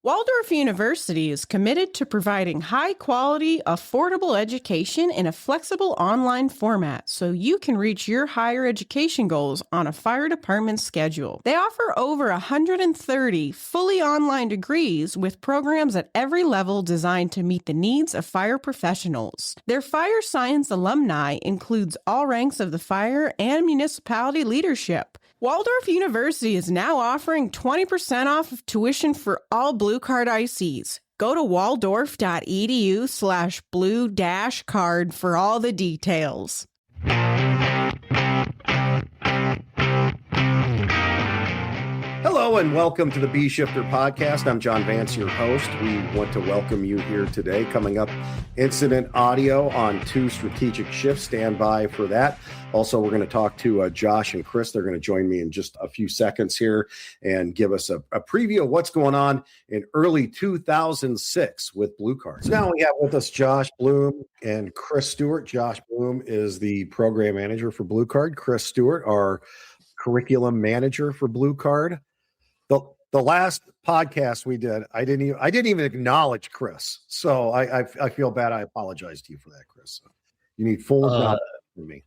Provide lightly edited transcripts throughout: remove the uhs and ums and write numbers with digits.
Waldorf University is committed to providing high-quality, affordable education in a flexible online format so you can reach your higher education goals on a fire department schedule. They offer over 130 fully online degrees with programs at every level designed to meet the needs of fire professionals. Their fire science alumni includes all ranks of the fire and municipality leadership. Waldorf University is now offering 20% off of tuition for all Blue Card ICs. Go to waldorf.edu/blue-card for all the details. Hello and welcome to the Bee Shifter Podcast. I'm John Vance, your host. We want to welcome you here today. Coming up, incident audio on 2 strategic shifts. Stand by for that. Also, we're going to talk to Josh and Chris. They're going to join me in just a few seconds here and give us a preview of what's going on in early 2006 with Blue Cards. Now we have with us Josh Blum and Chris Stewart. Josh Blum is the program manager for Blue Card. Chris Stewart, our curriculum manager for Blue Card. The last podcast we did, I didn't even acknowledge Chris. So I feel bad. I apologize to you for that, Chris. You need full acknowledgement from me.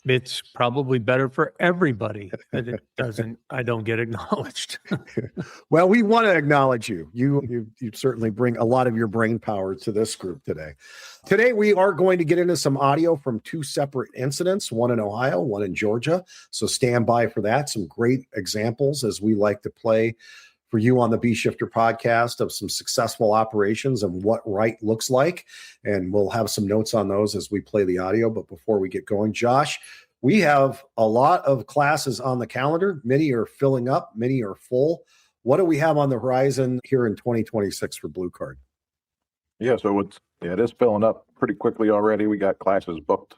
It's probably better for everybody that I don't get acknowledged. Well, we want to acknowledge you. You certainly bring a lot of your brain power to this group today. Today, we are going to get into some audio from 2 separate incidents, one in Ohio, one in Georgia. So stand by for that. Some great examples, as we like to play for you on the Bee Shifter podcast, of some successful operations and what right looks like. And we'll have some notes on those as we play the audio. But before we get going, Josh, we have a lot of classes on the calendar. Many are filling up, many are full. What do we have on the horizon here in 2026 for Blue Card? Yeah, so it is filling up pretty quickly already. We got classes booked.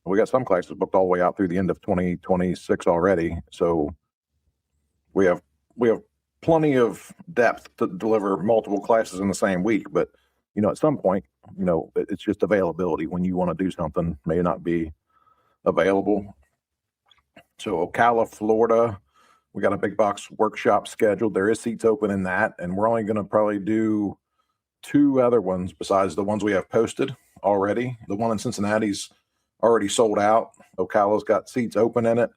We got some classes booked all the way out through the end of 2026 already. So we have plenty of depth to deliver multiple classes in the same week. But, at some point, it's just availability. When you want to do something, may not be available. So Ocala, Florida, we got a big box workshop scheduled. There is seats open in that, and we're only going to probably do 2 other ones besides the ones we have posted already. The one in Cincinnati's already sold out. Ocala's got seats open in it.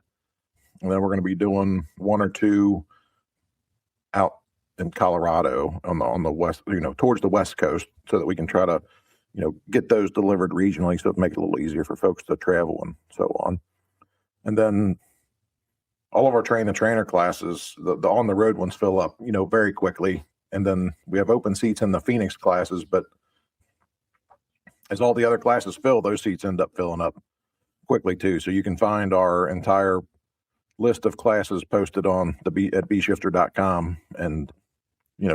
And then we're going to be doing 1 or 2 out in Colorado on the west, towards the West Coast, so that we can try to, get those delivered regionally, so it make it a little easier for folks to travel and so on. And then all of our train-the-trainer classes, the on-the-road ones fill up, very quickly. And then we have open seats in the Phoenix classes, but as all the other classes fill, those seats end up filling up quickly too. So you can find our entire list of classes posted at bshifter.com and,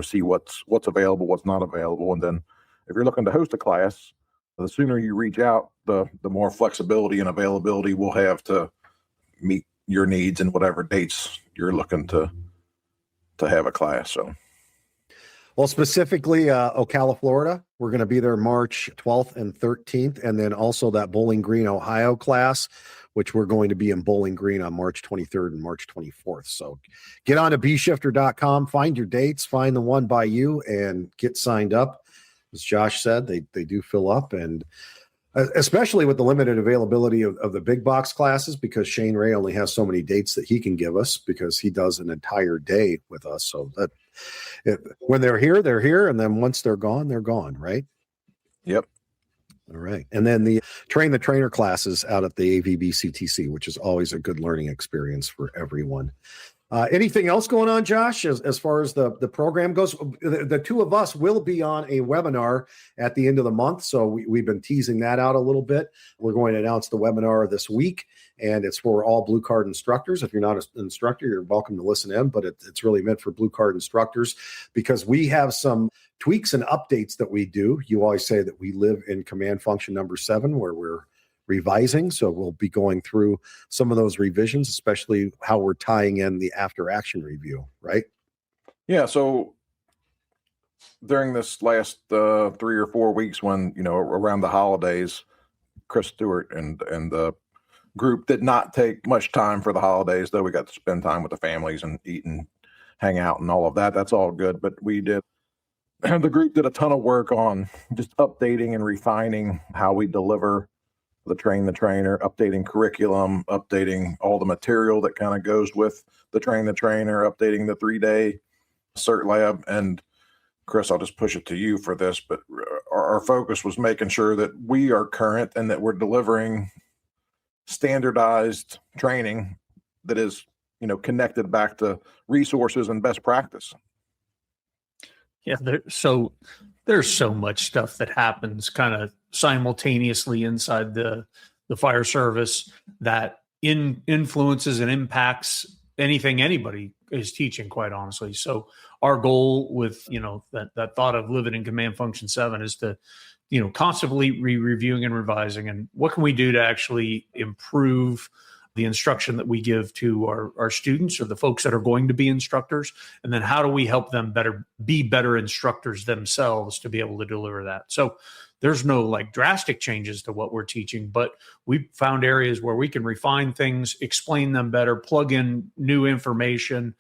see what's available, what's not available. And then if you're looking to host a class, the sooner you reach out, the more flexibility and availability we'll have to meet your needs and whatever dates you're looking to have a class. So. Well, specifically Ocala, Florida, we're going to be there March 12th and 13th. And then also that Bowling Green, Ohio class, which we're going to be in Bowling Green on March 23rd and March 24th. So get on to bshifter.com, find your dates, find the one by you, and get signed up. As Josh said, they do fill up, and especially with the limited availability of the big box classes, because Shane Ray only has so many dates that he can give us because he does an entire day with us. So that when they're here, they're here. And then once they're gone, right? Yep. All right. And then the train-the-trainer classes out at the AVBCTC, which is always a good learning experience for everyone. Anything else going on, Josh, as far as the program goes? The 2 of us will be on a webinar at the end of the month. So we've been teasing that out a little bit. We're going to announce the webinar this week, and it's for all Blue Card instructors. If you're not an instructor, you're welcome to listen in, but it's really meant for Blue Card instructors, because we have some tweaks and updates that we do. You always say that we live in command function number 7, where we're revising. So we'll be going through some of those revisions, especially how we're tying in the after action review, right? Yeah. So during this last 3 or 4 weeks, when, around the holidays, Chris Stewart and the group did not take much time for the holidays, though we got to spend time with the families and eat and hang out and all of that. That's all good. But we did the group did a ton of work on just updating and refining how we deliver the train the trainer, updating curriculum, updating all the material that kind of goes with the train the trainer, updating the 3-day cert lab. And Chris, I'll just push it to you for this, but our focus was making sure that we are current and that we're delivering standardized training that is, connected back to resources and best practice. Yeah, there's so much stuff that happens kind of simultaneously inside the fire service that influences and impacts anything anybody is teaching, quite honestly. So our goal with, that thought of living in Command Function 7 is to, constantly reviewing and revising, and what can we do to actually improve the instruction that we give to our students or the folks that are going to be instructors, and then how do we help them be better instructors themselves to be able to deliver that. So there's no drastic changes to what we're teaching, but we found areas where we can refine things, explain them better, plug in new information,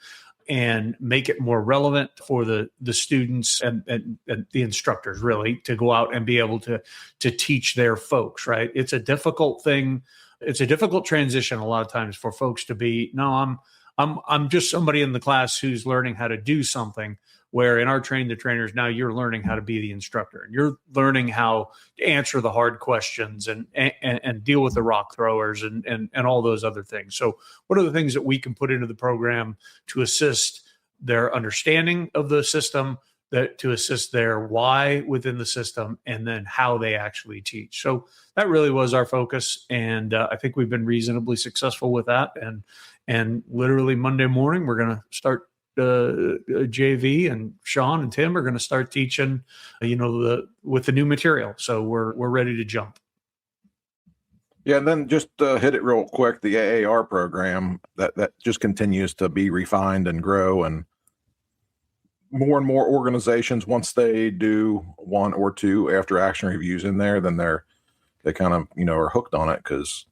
and make it more relevant for the students and the instructors, really, to go out and be able to teach their folks, right? It's a difficult thing. It's a difficult transition a lot of times for folks to be, no, I'm just somebody in the class who's learning how to do something, where in our train the trainers, now you're learning how to be the instructor, and you're learning how to answer the hard questions and deal with the rock throwers and all those other things. So what are the things that we can put into the program to assist their understanding of the system, to assist their why within the system, and then how they actually teach. So that really was our focus. And I think we've been reasonably successful with that. And literally Monday morning, we're going to start JV, and Sean and Tim are going to start teaching, with the new material. So we're ready to jump. Yeah, and then just hit it real quick. The AAR program that just continues to be refined and grow, and more organizations, once they do 1 or 2 after action reviews in there, then they kind of are hooked on it, because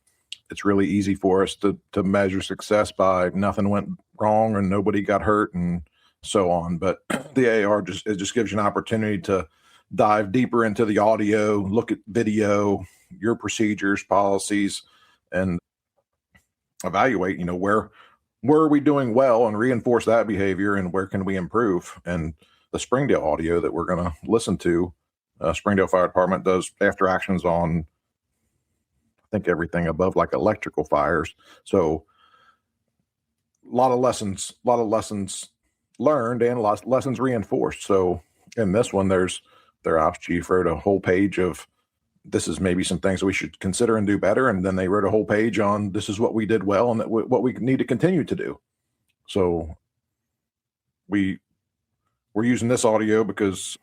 it's really easy for us to measure success by nothing went wrong and nobody got hurt and so on. But the AAR just gives you an opportunity to dive deeper into the audio, look at video, your procedures, policies, and evaluate, where are we doing well, and reinforce that behavior, and where can we improve. And the Springdale audio that we're going to listen to, Springdale Fire Department does after actions on, I think, everything above electrical fires. So a lot of lessons learned and lessons reinforced. So in this one, their ops chief wrote a whole page of, this is maybe some things that we should consider and do better. And then they wrote a whole page on, this is what we did well and what we need to continue to do. So we're using this audio because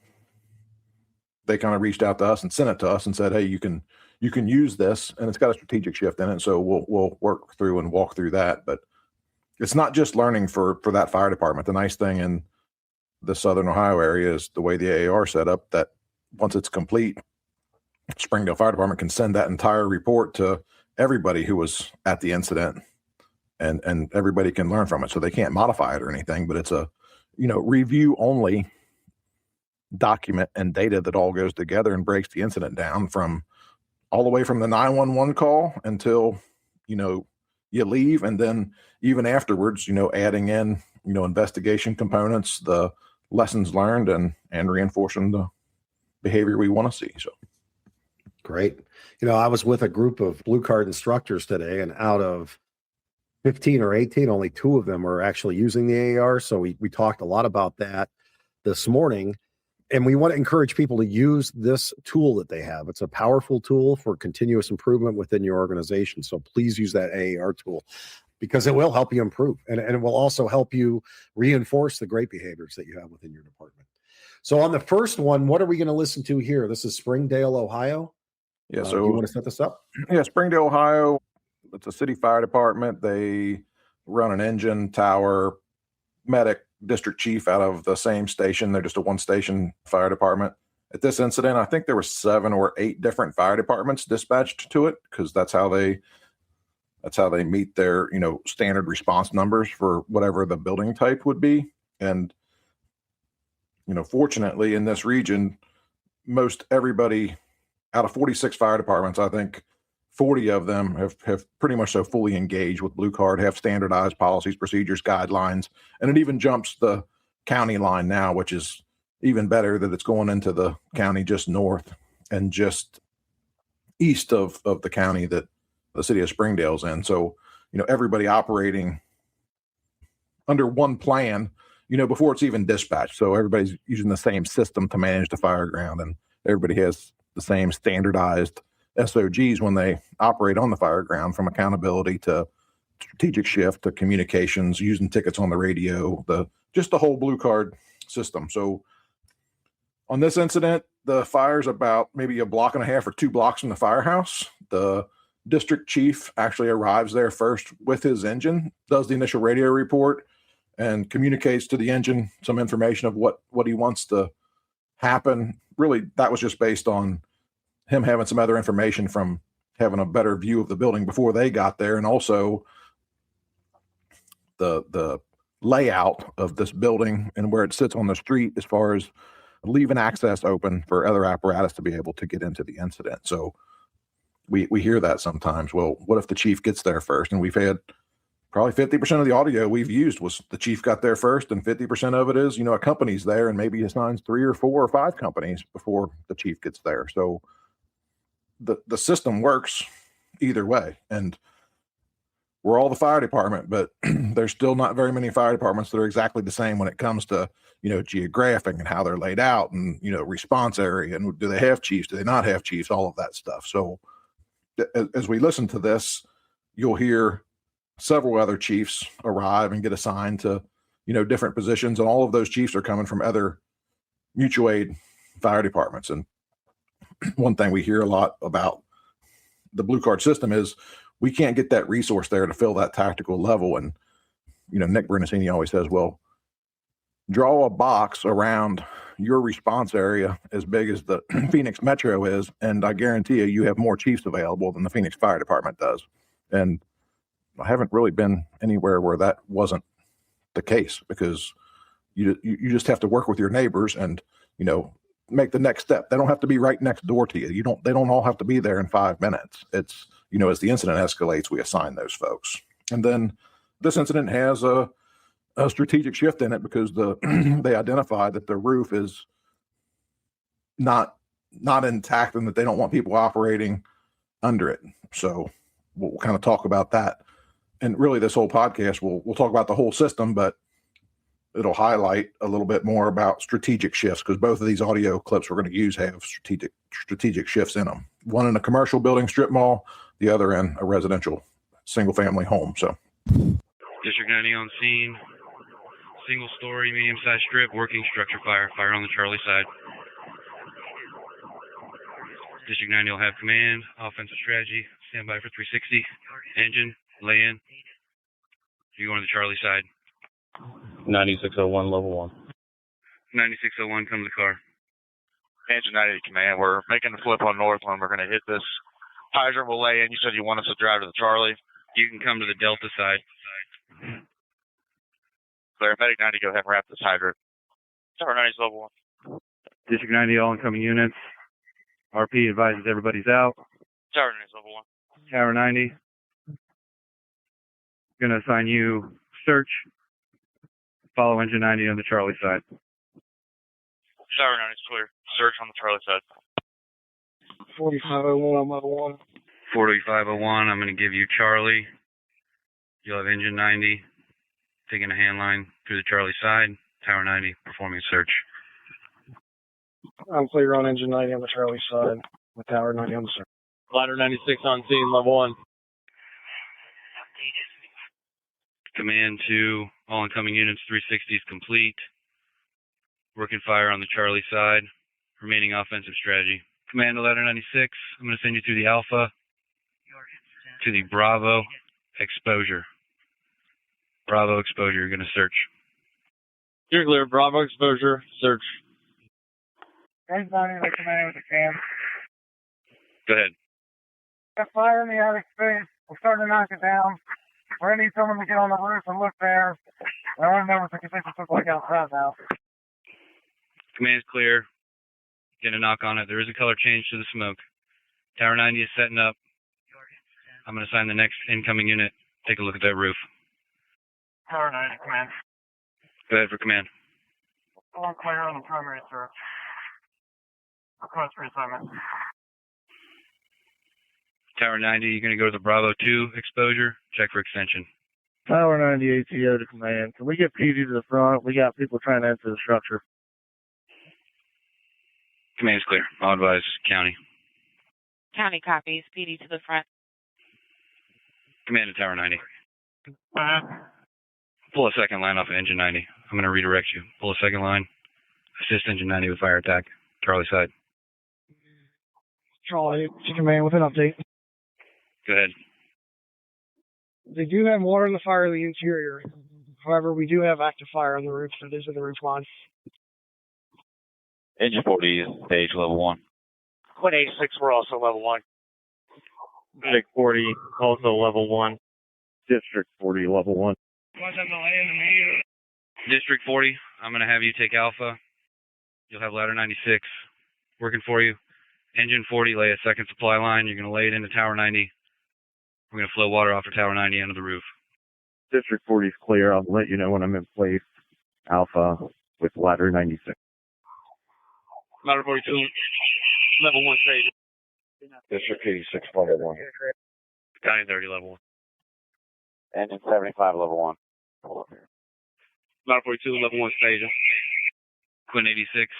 they kind of reached out to us and sent it to us and said, hey, you can use this, and it's got a strategic shift in it. So we'll work through and walk through that. But it's not just learning for that fire department. The nice thing in the Southern Ohio area is the way the AAR set up, that once it's complete, Springdale Fire Department can send that entire report to everybody who was at the incident, and everybody can learn from it. So they can't modify it or anything, but it's a, review only document and data that all goes together and breaks the incident down from all the way from the 911 call until, you leave. And then even afterwards, adding in, investigation components, the lessons learned, and reinforcing the behavior we want to see. So. Great. I was with a group of blue card instructors today, and out of 15 or 18, only 2 of them are actually using the AAR. So we talked a lot about that this morning, and we want to encourage people to use this tool that they have. It's a powerful tool for continuous improvement within your organization. So please use that AAR tool, because it will help you improve, and it will also help you reinforce the great behaviors that you have within your department. So on the first one, what are we going to listen to here? This is Springdale, Ohio. Yeah. So you want to set this up? Yeah. Springdale, Ohio. It's a city fire department. They run an engine, tower, medic, district chief out of the same station. They're just a 1-station fire department. At this incident, I think there were 7 or 8 different fire departments dispatched to it, because that's how they meet their, standard response numbers for whatever the building type would be. And fortunately in this region, most everybody out of 46 fire departments, I think 40 of them have pretty much so fully engaged with Blue Card, have standardized policies, procedures, guidelines, and it even jumps the county line now, which is even better that it's going into the county just north and just east of the county that the city of Springdale's in. So, everybody operating under one plan, before it's even dispatched. So everybody's using the same system to manage the fireground, and everybody has the same standardized SOGs when they operate on the fireground, from accountability to strategic shift to communications, using tickets on the radio, just the whole Blue Card system. So on this incident, the fire's about maybe a block and a half or 2 blocks from the firehouse. The district chief actually arrives there first with his engine, does the initial radio report, and communicates to the engine some information of what he wants to happen. Really, that was just based on him having some other information from having a better view of the building before they got there, and also the layout of this building and where it sits on the street as far as leaving access open for other apparatus to be able to get into the incident. So we hear that sometimes. Well, what if the chief gets there first? And we've had probably 50% of the audio we've used was the chief got there first, and 50% of it is, a company's there and maybe assigns 3 or 4 or 5 companies before the chief gets there. So the system works either way. And we're all the fire department, but there's still not very many fire departments that are exactly the same when it comes to, geographic and how they're laid out, and, response area, and do they have chiefs? Do they not have chiefs? All of that stuff. So as we listen to this, you'll hear several other chiefs arrive and get assigned to, different positions. And all of those chiefs are coming from other mutual aid fire departments. And one thing we hear a lot about the Blue Card system is we can't get that resource there to fill that tactical level. And, Nick Bernasini always says, well, draw a box around your response area as big as the Phoenix Metro is, and I guarantee you have more chiefs available than the Phoenix Fire Department does. And I haven't really been anywhere where that wasn't the case, because you just have to work with your neighbors and, make the next step. They don't have to be right next door to you. They don't all have to be there in 5 minutes. It's, as the incident escalates, we assign those folks. And then this incident has a strategic shift in it, because they identified that the roof is not intact and that they don't want people operating under it. So we'll kind of talk about that. And really, this whole podcast, we'll talk about the whole system, but it'll highlight a little bit more about strategic shifts, because both of these audio clips we're going to use have strategic shifts in them. One in a commercial building strip mall, the other in a residential single-family home. So, District 90 on scene, single-story, medium-sized strip, working structure fire on the Charlie side. District 90 will have command, offensive strategy, stand by for 360, engine, lay in. You go on the Charlie side. 9601, level 1. 9601, come to the car. Engine 90 command, we're making the flip on Northland. We're going to hit this hydrant. We'll lay in. You said you want us to drive to the Charlie. You can come to the Delta side. Clear. Medic 90, go ahead and wrap this hydrant. Tower 90 is level 1. District 90, all incoming units. RP advises everybody's out. Tower 90 is level 1. Tower 90. Going to assign you search. Follow engine 90 on the Charlie side. Tower 90 is clear. Search on the Charlie side. 4501 on level 1. 4501, I'm going to give you Charlie. You'll have engine 90 taking a hand line through the Charlie side. Tower 90 performing a search. I'm clear on engine 90 on the Charlie side with tower 90 on the search. Ladder 96 on scene, level 1. Command to all incoming units, 360 is complete. Working fire on the Charlie side. Remaining offensive strategy. Command to ladder 96, I'm going to send you through the Alpha to the Bravo exposure. Bravo exposure, you're going to search. You're clear. Bravo exposure, search. Engine 90, they come in with the cam. Go ahead. Got fire in the attic space. We're starting to knock it down. We're going to need someone to get on the roof and look there. I want to know what the conditions look like outside now. Command's clear. Getting a knock on it. There is a color change to the smoke. Tower 90 is setting up. I'm going to assign the next incoming unit. Take a look at that roof. Tower 90, command. Go ahead for command. All clear on the primary search. Request reassignment. Tower 90, you're going to go to the Bravo 2 exposure. Check for extension. Tower 90 ATO to command. Can we get PD to the front? We got people trying to enter the structure. Command's clear. I'll advise county. County copies. PD to the front. Command to Tower 90. Pull a second line off of engine 90. I'm going to redirect you. Pull a second line. Assist engine 90 with fire attack. Charlie side. Charlie to command with an update. Go ahead. They do have water in the fire in the interior. However, we do have active fire on the roof, so this is the roof line. Engine 40 is stage level 1. Quinn 86, we're also level 1. District 40, also level 1. District 40, level 1. District 40, I'm going to have you take Alpha. You'll have ladder 96 working for you. Engine 40, lay a second supply line. You're going to lay it into Tower 90. We're going to flow water off of Tower 90 under the roof. District 40 is clear. I'll let you know when I'm in place. Alpha with ladder 96. Ladder 42, level 1 stage. District 86, level 1. County 30, level 1. Engine 75, level 1. Ladder 42, level 1 stage. Quinn 86.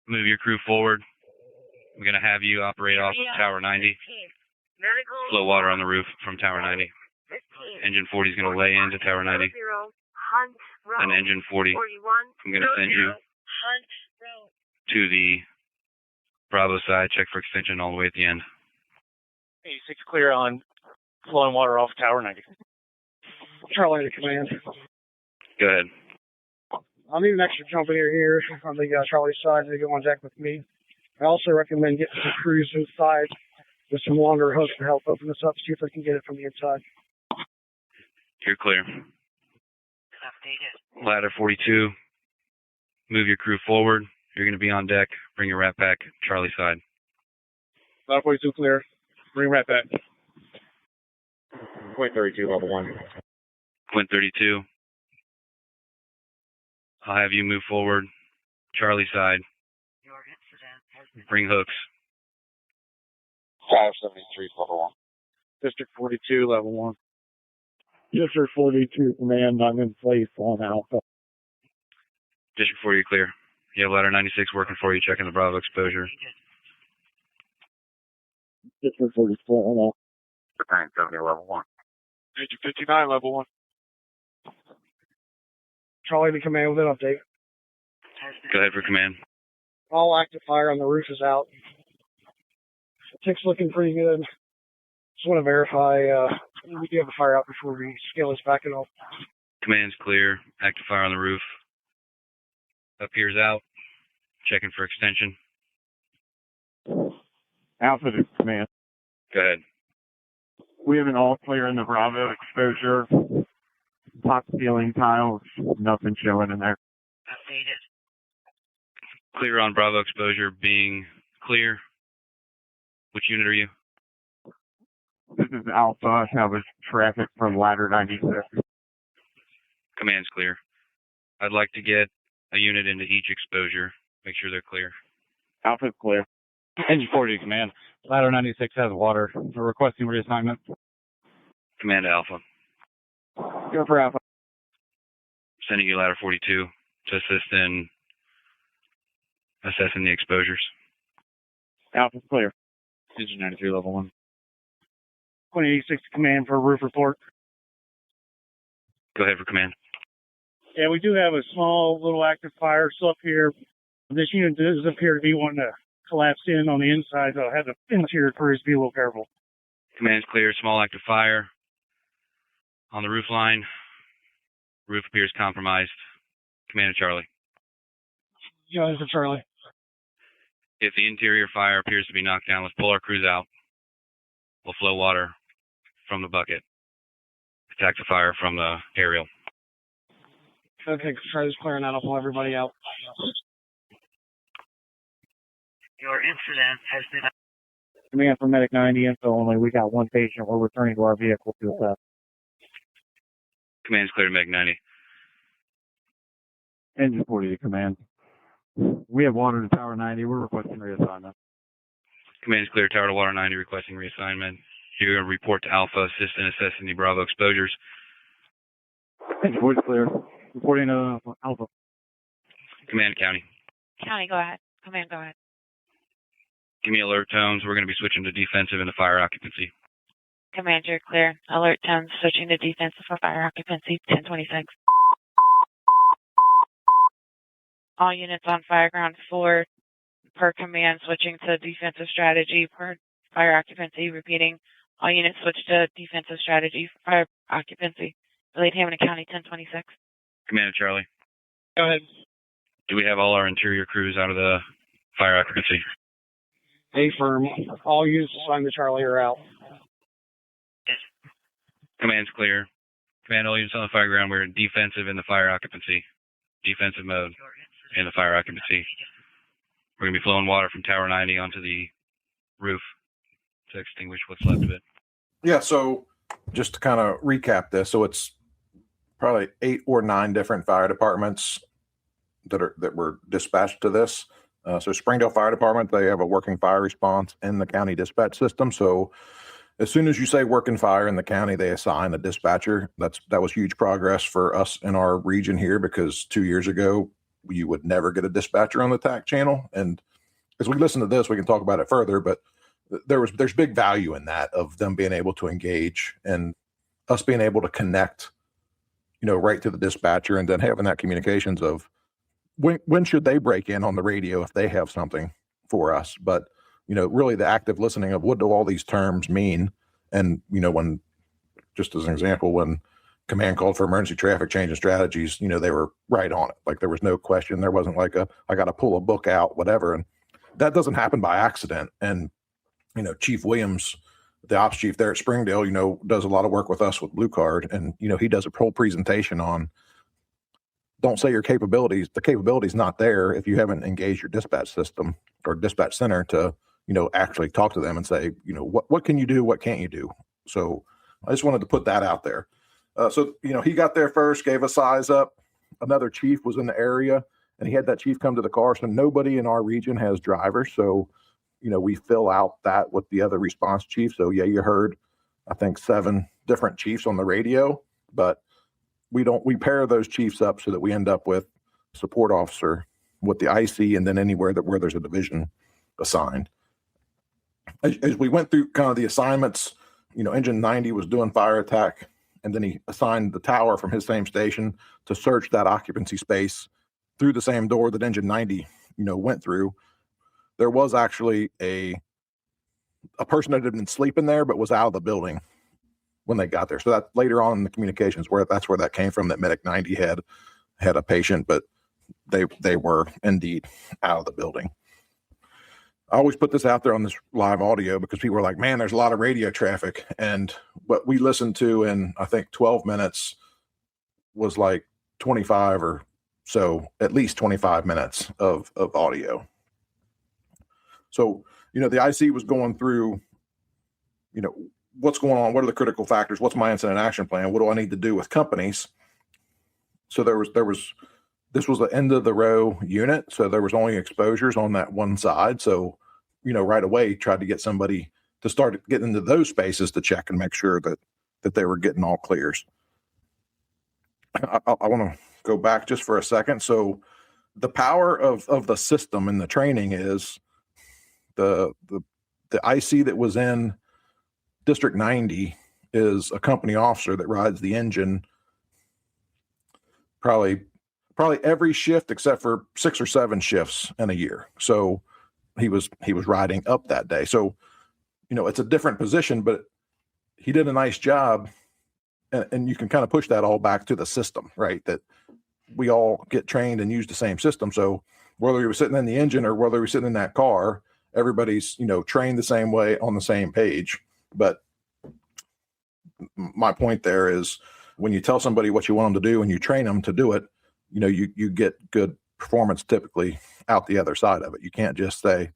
Move your crew forward. I'm going to have you operate off Tower 90. Flow water on the roof from Tower 90. Engine 40 is going to lay into Tower 90. And engine 40, I'm going to send you to the Bravo side. Check for extension all the way at the end. 86 clear on flowing water off Tower 90. Charlie to command. Go ahead. I'll need an extra jump in here on the Charlie side to go on deck with me. I also recommend getting some crews inside with some longer hooks to help open this up, see if I can get it from the inside. You're clear. Ladder 42, move your crew forward. You're going to be on deck. Bring your rat pack, Charlie side. Ladder 42 clear. Bring rat back. Point 32, level 1. Quint 32. I'll have you move forward, Charlie side. Bring hooks. 573, level 1. District 42, level 1. District 42, command. I'm in place on Alpha. District 40, you're clear. You have ladder 96 working for you, checking the Bravo exposure. District 44 on Alpha. 970, level 1. District 59, level 1. Charlie to command with an update. Go ahead for command. All active fire on the roof is out. The tick's looking pretty good. Just want to verify we do have a fire out before we scale this back at all. Command's clear. Active fire on the roof. Up here's out. Checking for extension. Alpha to command. Go ahead. We have an all clear in the Bravo exposure. Top ceiling tiles, nothing showing in there. Clear on Bravo exposure being clear. Which unit are you? This is Alpha. That was traffic from ladder 96. Command's clear. I'd like to get a unit into each exposure. Make sure they're clear. Alpha's clear. Engine 40 command. Ladder 96 has water. We're requesting reassignment. Command to Alpha. Go for Alpha. Sending you ladder 42 to assist in assessing the exposures. Alpha's clear. Engine 93 level 1. 2086 command for a roof report. Go ahead for command. Yeah, we do have a small little active fire still up here. This unit does appear to be one to collapse in on the inside, so I have the interior crews be a little careful. Command's clear. Small active fire on the roof line. Roof appears compromised. Command to Charlie. Yeah, this is Charlie. If the interior fire appears to be knocked down, let's pull our crews out. We'll flow water from the bucket. Attack the fire from the aerial. Okay, try just clearing that up while everybody out. Your incident has been. Command for Medic 90 info only. We got one patient. We're returning to our vehicle to assess. Command's clear to Meg 90. Engine 40 to command. We have water to Tower 90. We're requesting reassignment. Command's clear, Tower to Water 90, requesting reassignment. You're going to report to Alpha, assist in assessing the Bravo exposures. Engine 40 clear. Reporting to Alpha. Command County. County, go ahead. Command, go ahead. Give me alert tones. We're going to be switching to defensive into fire occupancy. Command, you're clear. Alert tones switching to defensive for fire occupancy, 1026. All units on fireground 4 per command switching to defensive strategy per fire occupancy. Repeating, all units switch to defensive strategy for fire occupancy. Delayed Hamilton County, 1026. Commander Charlie. Go ahead. Do we have all our interior crews out of the fire occupancy? Affirm. All units assigned to Charlie are out. Command's clear. Command, all units on the fire ground. We're in defensive in the fire occupancy. Defensive mode in the fire occupancy. We're going to be flowing water from Tower 90 onto the roof to extinguish what's left of it. Yeah, so just to kind of recap this, so it's probably 8 or 9 different fire departments that were dispatched to this. So Springdale Fire Department, they have a working fire response in the county dispatch system. So as soon as you say working fire in the county, they assign a dispatcher. That was huge progress for us in our region here, because 2 years ago, you would never get a dispatcher on the TAC channel. And as we listen to this, we can talk about it further, but there's big value in that, of them being able to engage and us being able to connect, right to the dispatcher, and then having that communications of when should they break in on the radio if they have something for us. But, really the active listening of what do all these terms mean. And, when, just as an example, when command called for emergency traffic change and strategies, they were right on it. Like, there was no question. There wasn't like I got to pull a book out, whatever. And that doesn't happen by accident. And, Chief Williams, the ops chief there at Springdale, does a lot of work with us with Blue Card. And, he does a whole presentation on, don't say your capabilities. The capability's not there if you haven't engaged your dispatch system or dispatch center to, actually talk to them and say, what can you do? What can't you do? So I just wanted to put that out there. So he got there first, gave a size up. Another chief was in the area, and he had that chief come to the car. So nobody in our region has drivers. So, we fill out that with the other response chief. So yeah, you heard, I think 7 different chiefs on the radio, but we pair those chiefs up so that we end up with support officer with the IC, and then anywhere where there's a division assigned. As we went through kind of the assignments, Engine 90 was doing fire attack, and then he assigned the tower from his same station to search that occupancy space through the same door that Engine 90, went through. There was actually a person that had been sleeping there but was out of the building when they got there. So that later on in the communications, that's where that came from, that Medic 90 had a patient, but they were indeed out of the building. I always put this out there on this live audio because people are like, man, there's a lot of radio traffic. And what we listened to in, I think, 12 minutes was like 25 or so, at least 25 minutes of audio. So, the IC was going through, what's going on? What are the critical factors? What's my incident action plan? What do I need to do with companies? So this was the end of the row unit. So there was only exposures on that one side. So, right away tried to get somebody to start getting into those spaces to check and make sure that they were getting all clears. I want to go back just for a second. So the power of the system and the training is the IC that was in District 90 is a company officer that rides the engine probably every shift except for 6 or 7 shifts in a year. So he was riding up that day. So, it's a different position, but he did a nice job. And you can kind of push that all back to the system, right? That we all get trained and use the same system. So whether he was sitting in the engine or whether he was sitting in that car, everybody's, trained the same way on the same page. But my point there is when you tell somebody what you want them to do and you train them to do it, you get good performance typically out the other side of it. You can't just say,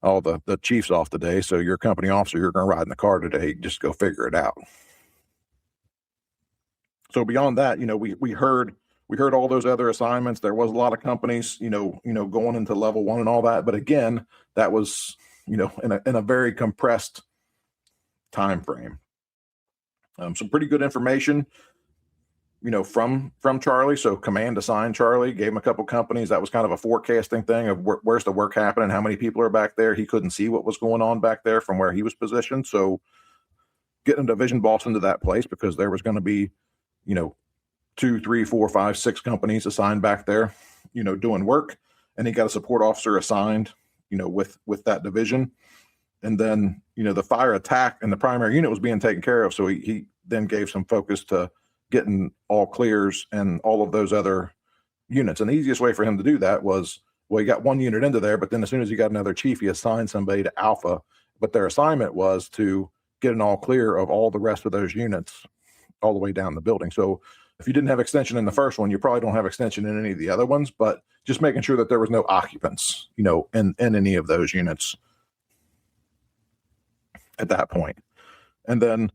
oh, the chief's off today, so you're a company officer, you're going to ride in the car today, just go figure it out. So beyond that, we heard all those other assignments. There was a lot of companies, going into level 1 and all that. But again, that was, in a very compressed time frame. Some pretty good information, from Charlie. So command assigned Charlie, gave him a couple companies. That was kind of a forecasting thing of where's the work happening, how many people are back there. He couldn't see what was going on back there from where he was positioned. So getting a division boss into that place, because there was going to be, 2, 3, 4, 5, 6 companies assigned back there, doing work. And he got a support officer assigned, with that division. And then, the fire attack and the primary unit was being taken care of. So he then gave some focus to getting all clears and all of those other units. And the easiest way for him to do that was, well, he got one unit into there, but then as soon as he got another chief, he assigned somebody to Alpha. But their assignment was to get an all clear of all the rest of those units all the way down the building. So if you didn't have extension in the first one, you probably don't have extension in any of the other ones, but just making sure that there was no occupants, in any of those units at that point. And then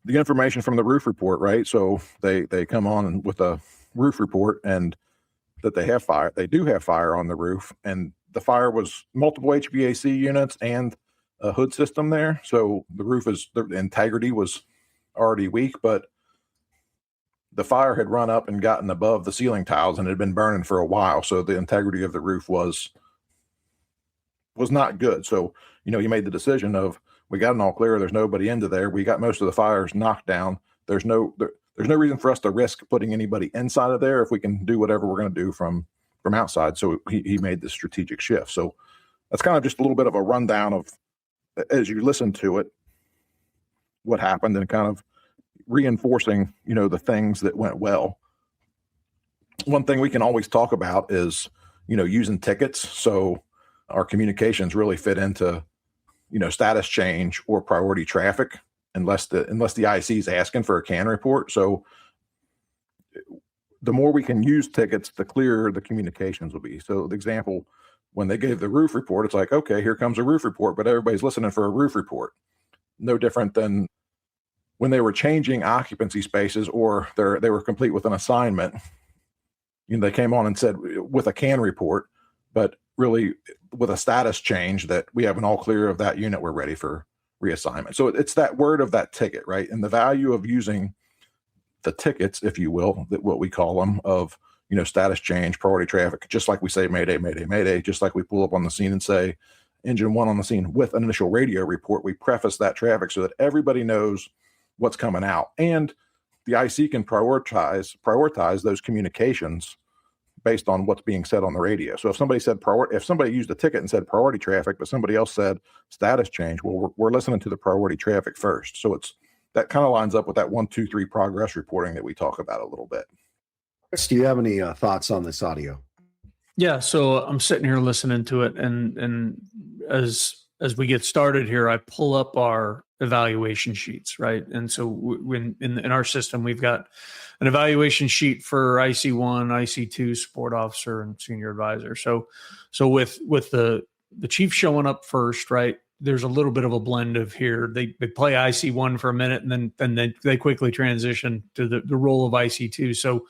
the information from the roof report, right? So they come on with a roof report and that they have fire. They do have fire on the roof, and the fire was multiple HVAC units and a hood system there. So the integrity was already weak, but the fire had run up and gotten above the ceiling tiles and had been burning for a while. So the integrity of the roof was not good. So, he made the decision of, we got an all clear. There's nobody into there. We got most of the fires knocked down. There's no reason for us to risk putting anybody inside of there if we can do whatever we're going to do from outside. So he made this strategic shift. So that's kind of just a little bit of a rundown of, as you listen to it, what happened, and kind of reinforcing, the things that went well. One thing we can always talk about is, using tickets. So our communications really fit into, status change or priority traffic, unless the IC is asking for a CAN report. So the more we can use tickets, the clearer the communications will be. So the example, when they gave the roof report, it's like, okay, here comes a roof report, but everybody's listening for a roof report. No different than when they were changing occupancy spaces, or they were complete with an assignment. They came on and said with a CAN report, but really with a status change that we have an all clear of that unit, we're ready for reassignment. So it's that word of that ticket, right? And the value of using the tickets, if you will, that what we call them, of, status change, priority traffic, just like we say Mayday, Mayday, Mayday, just like we pull up on the scene and say engine 1 on the scene with an initial radio report, we preface that traffic so that everybody knows what's coming out. And the IC can prioritize those communications based on what's being said on the radio. So if somebody used a ticket and said priority traffic, but somebody else said status change, well, we're listening to the priority traffic first. So that kind of lines up with that 1, 2, 3 progress reporting that we talk about a little bit. Chris, do you have any thoughts on this audio? Yeah. So I'm sitting here listening to it, and as we get started here, I pull up our evaluation sheets, right? And so when in our system, we've got an evaluation sheet for IC1, IC2, support officer, and senior advisor. So with the chief showing up first, right, there's a little bit of a blend of here. They play IC1 for a minute, and then they quickly transition to the role of IC2. So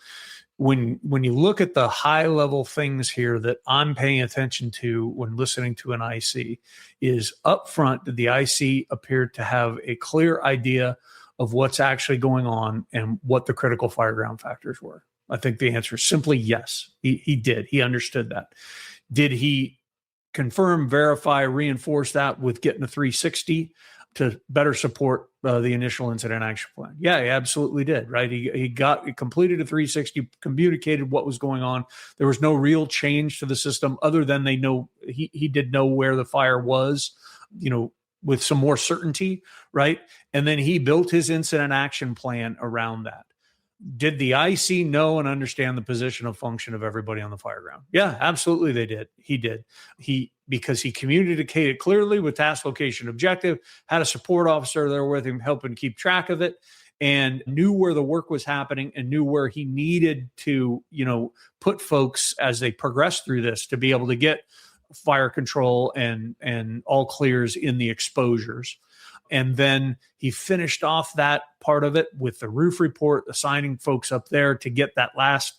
when you look at the high level things here that I'm paying attention to when listening to an IC, is up front, did the IC appear to have a clear idea of what's actually going on and what the critical fireground factors were? I think the answer is simply yes. He did. He understood that. Did he confirm, verify, reinforce that with getting a 360 to better support the initial incident action plan? Yeah, he absolutely did, right? He completed a 360, communicated what was going on. There was no real change to the system other than he did know where the fire was, with some more certainty, right? And then he built his incident action plan around that. Did the IC know and understand the position of function of everybody on the fireground? Yeah, absolutely they did. He did. Because he communicated clearly with task location objective, had a support officer there with him helping keep track of it. and knew where the work was happening and knew where he needed to, put folks as they progress through this to be able to get fire control and all clears in the exposures. And then he finished off that part of it with the roof report, assigning folks up there to get that last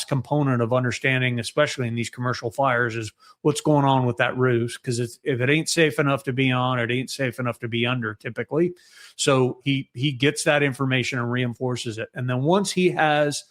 component of understanding, especially in these commercial fires, is what's going on with that roof. Because if it ain't safe enough to be on, it ain't safe enough to be under typically. So he gets that information and reinforces it. And then once he has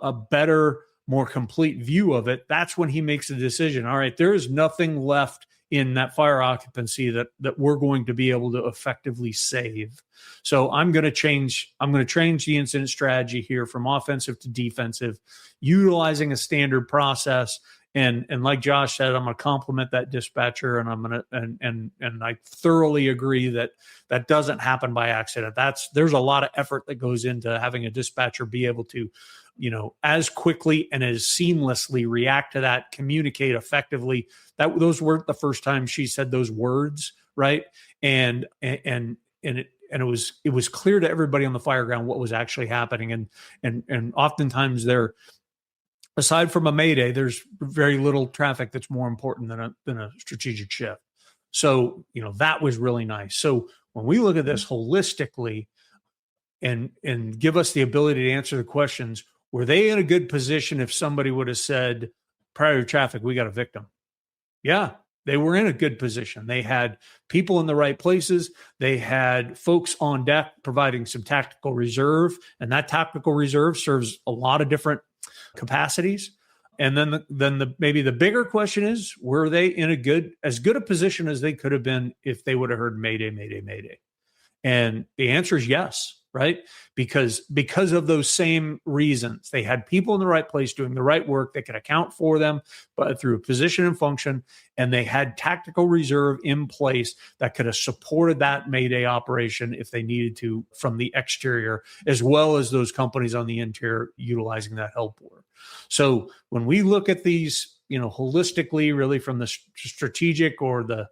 a better, more complete view of it, that's when he makes a decision. All right, there is nothing left in that fire occupancy that we're going to be able to effectively save. So I'm going to change the incident strategy here from offensive to defensive, utilizing a standard process. And like Josh said, I'm going to compliment that dispatcher, and I'm going to, and I thoroughly agree that doesn't happen by accident. There's a lot of effort that goes into having a dispatcher be able to, as quickly and as seamlessly react to that, communicate effectively. Those weren't the first time she said those words, right? And it was clear to everybody on the fireground what was actually happening. And oftentimes aside from a Mayday, there's very little traffic that's more important than a strategic shift. So, that was really nice. So when we look at this holistically and give us the ability to answer the questions, were they in a good position if somebody would have said, prior to traffic, we got a victim? Yeah, they were in a good position. They had people in the right places. They had folks on deck providing some tactical reserve, and that tactical reserve serves a lot of different capacities. And then maybe the bigger question is, were they in as good a position as they could have been if they would have heard Mayday, Mayday, Mayday? And the answer is yes, right? Because of those same reasons. They had people in the right place doing the right work. They could account for them, but through position and function, and they had tactical reserve in place that could have supported that Mayday operation if they needed to from the exterior, as well as those companies on the interior utilizing that help work. So when we look at these, holistically, really from the strategic or the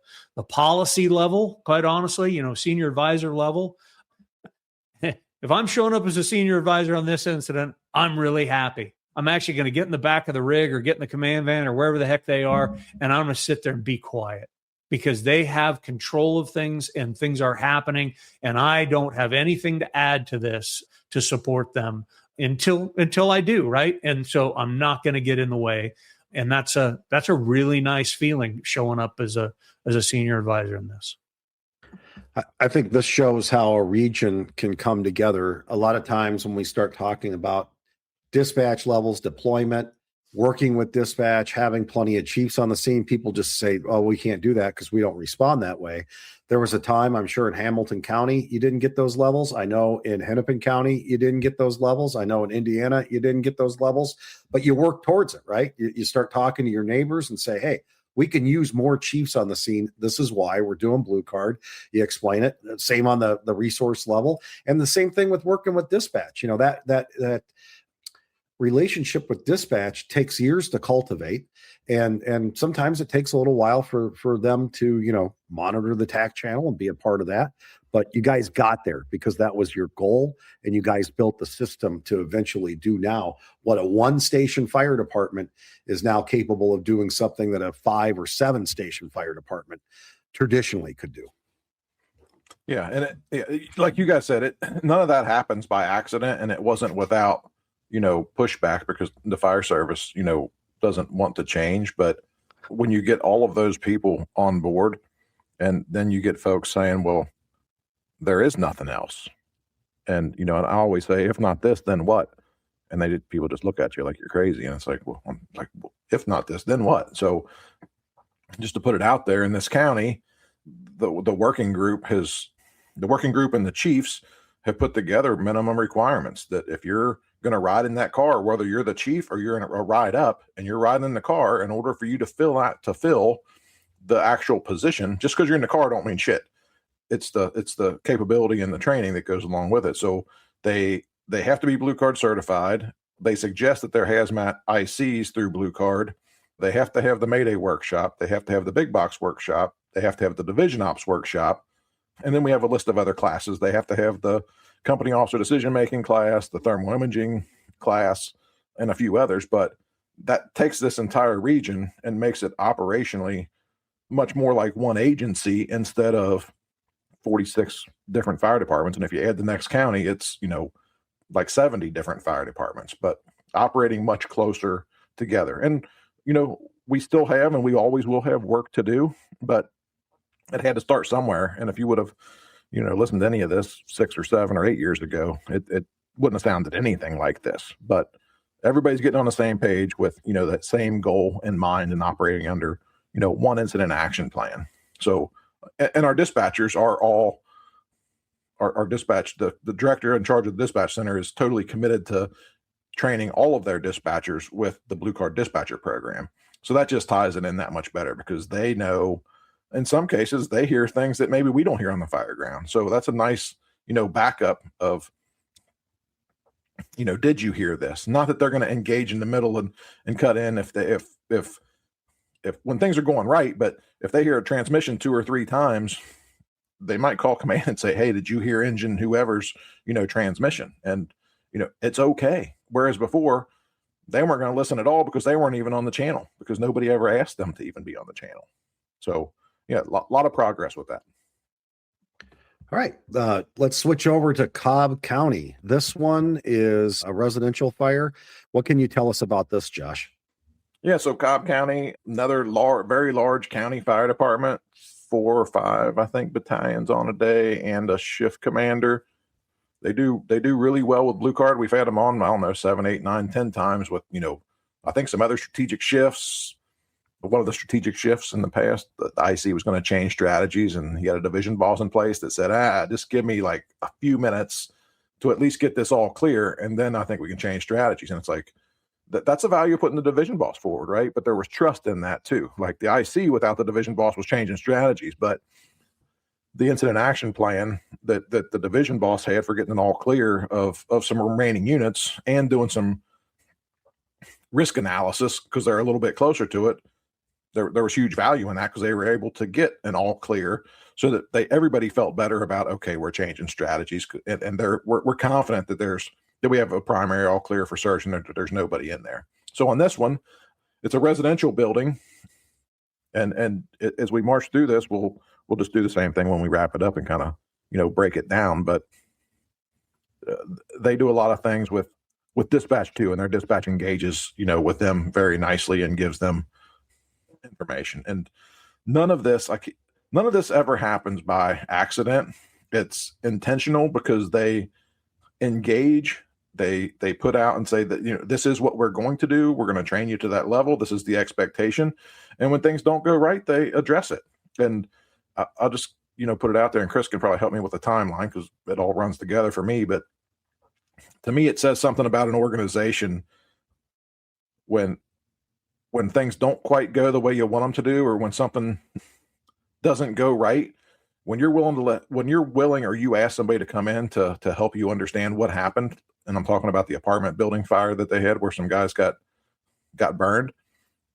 policy level, quite honestly, senior advisor level, if I'm showing up as a senior advisor on this incident, I'm really happy. I'm actually going to get in the back of the rig or get in the command van or wherever the heck they are, and I'm going to sit there and be quiet because they have control of things and things are happening, and I don't have anything to add to this to support them until I do, right? And so I'm not going to get in the way, and that's a really nice feeling showing up as a senior advisor in this. I think this shows how a region can come together. A lot of times when we start talking about dispatch levels, deployment, working with dispatch, having plenty of chiefs on the scene, people just say, oh, we can't do that because we don't respond that way. There was a time, I'm sure in Hamilton County, you didn't get those levels. I know in Hennepin County, you didn't get those levels. I know in Indiana, you didn't get those levels, but you work towards it, right? You start talking to your neighbors and say, hey, we can use more chiefs on the scene. This is why we're doing blue card. You explain it. Same on the resource level. And the same thing with working with dispatch. That relationship with dispatch takes years to cultivate. And sometimes it takes a little while for them to, monitor the TAC channel and be a part of that. But you guys got there because that was your goal. And you guys built the system to eventually do now what a 1-station fire department is now capable of doing, something that a 5 or 7-station fire department traditionally could do. Yeah. And like you guys said, none of that happens by accident, and it wasn't without, pushback, because the fire service, doesn't want to change. But when you get all of those people on board, and then you get folks saying, well, there is nothing else. And, and I always say, if not this, then what? And people just look at you like you're crazy. And it's like, well, if not this, then what? So just to put it out there, in this county, the working group and the chiefs have put together minimum requirements that if you're going to ride in that car, whether you're the chief or you're in a ride up and you're riding in the car, in order for you to fill the actual position, just because you're in the car don't mean shit. It's the capability and the training that goes along with it. So they have to be blue card certified. They suggest that they're hazmat ICs through blue card. They have to have the Mayday workshop. They have to have the big box workshop. They have to have the division ops workshop. And then we have a list of other classes. They have to have the company officer decision-making class, the thermal imaging class, and a few others. But that takes this entire region and makes it operationally much more like one agency instead of 46 different fire departments. And if you add the next county, it's, like 70 different fire departments, but operating much closer together. And, we still have, and we always will have work to do, but it had to start somewhere. And if you would have, listened to any of this 6 or 7 or 8 years ago, it wouldn't have sounded anything like this. But everybody's getting on the same page with, that same goal in mind and operating under, one incident action plan. So, and our dispatchers are all, our dispatch, the director in charge of the dispatch center is totally committed to training all of their dispatchers with the Blue Card dispatcher program. So that just ties it in that much better, because they know, in some cases, they hear things that maybe we don't hear on the fire ground. So that's a nice, backup of, did you hear this? Not that they're going to engage in the middle and cut in if when things are going right, but if they hear a transmission 2 or 3 times, they might call command and say, hey, did you hear engine whoever's, transmission? And, it's okay. Whereas before, they weren't going to listen at all because they weren't even on the channel, because nobody ever asked them to even be on the channel. So, yeah, a lot of progress with that. All right. Let's switch over to Cobb County. This one is a residential fire. What can you tell us about this, Josh? Yeah, so Cobb County, another very large county fire department, 4 or 5, I think, battalions on a day and a shift commander. They do really well with Blue Card. We've had them on, I don't know, 7, 8, 9, 10 times with, I think some other strategic shifts. One of the strategic shifts in the past, the IC was going to change strategies, and he had a division boss in place that said, just give me like a few minutes to at least get this all clear, and then I think we can change strategies. And it's like, that's a value of putting the division boss forward, right? But there was trust in that too. Like the IC without the division boss was changing strategies, but the incident action plan that the division boss had for getting it all clear of some remaining units and doing some risk analysis, because they're a little bit closer to it, there was huge value in that, because they were able to get an all clear so that everybody felt better about, okay, we're changing strategies, and we're confident that we have a primary all clear for search, and there's nobody in there. So on this one, it's a residential building, and as we march through this, we'll just do the same thing when we wrap it up and kind of break it down. But they do a lot of things with dispatch too, and their dispatch engages with them very nicely and gives them information. And none of this ever happens by accident. It's intentional, because they engage. They put out and say that, this is what we're going to do. We're going to train you to that level. This is the expectation. And when things don't go right, they address it. And I'll just, put it out there, and Chris can probably help me with the timeline, because it all runs together for me. But to me, it says something about an organization when things don't quite go the way you want them to do, or when something doesn't go right, when you're willing or you ask somebody to come in to help you understand what happened. And I'm talking about the apartment building fire that they had where some guys got burned,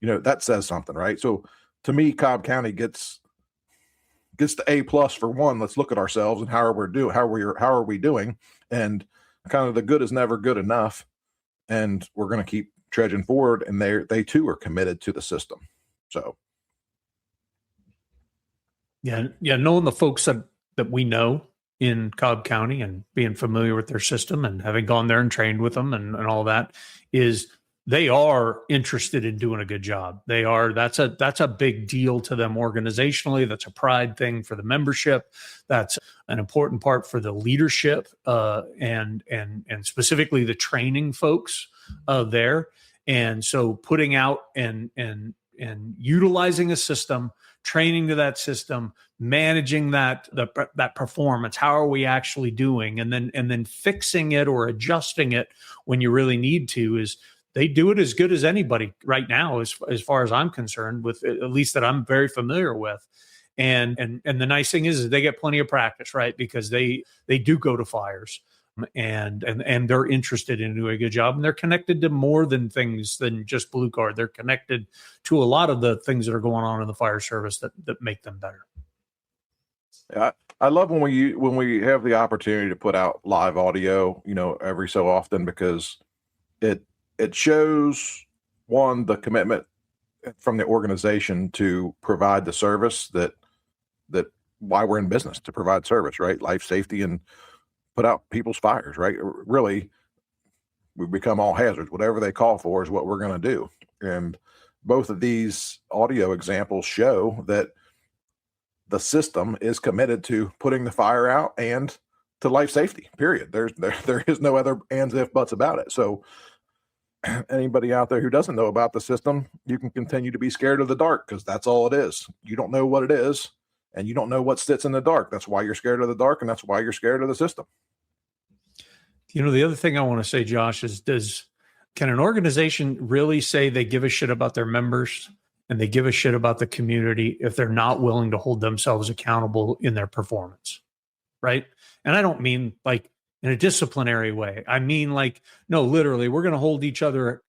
that says something, right? So to me, Cobb County gets the A+ for one. Let's look at ourselves and how are we doing? And kind of the good is never good enough. And we're going to keep trudging forward, and they too are committed to the system. So yeah, knowing the folks that we know in Cobb County and being familiar with their system and having gone there and trained with them and all that, is they are interested in doing a good job. They are. That's a big deal to them organizationally. That's a pride thing for the membership. That's an important part for the leadership and specifically the training folks there. And so putting out and utilizing a system, training to that system, managing that performance. How are we actually doing? And then fixing it or adjusting it when you really need to. Is they do it as good as anybody right now, as far as I'm concerned, with at least that I'm very familiar with. And the nice thing is they get plenty of practice, right? Because they do go to fires. And they're interested in doing a good job, and they're connected to more than just Blue Card. They're connected to a lot of the things that are going on in the fire service that make them better. I love when we have the opportunity to put out live audio, every so often, because it shows, one, the commitment from the organization to provide the service that why we're in business, to provide service, right? Life safety, and put out people's fires, right? Really, we become all hazards. Whatever they call for is what we're going to do. And both of these audio examples show that the system is committed to putting the fire out and to life safety, period. There is no other ands, if, buts about it. So anybody out there who doesn't know about the system, you can continue to be scared of the dark, because that's all it is. You don't know what it is, and you don't know what sits in the dark. That's why you're scared of the dark, and that's why you're scared of the system. The other thing I want to say, Josh, is can an organization really say they give a shit about their members and they give a shit about the community if they're not willing to hold themselves accountable in their performance, right? And I don't mean like in a disciplinary way. I mean, like, no, literally, we're going to hold each other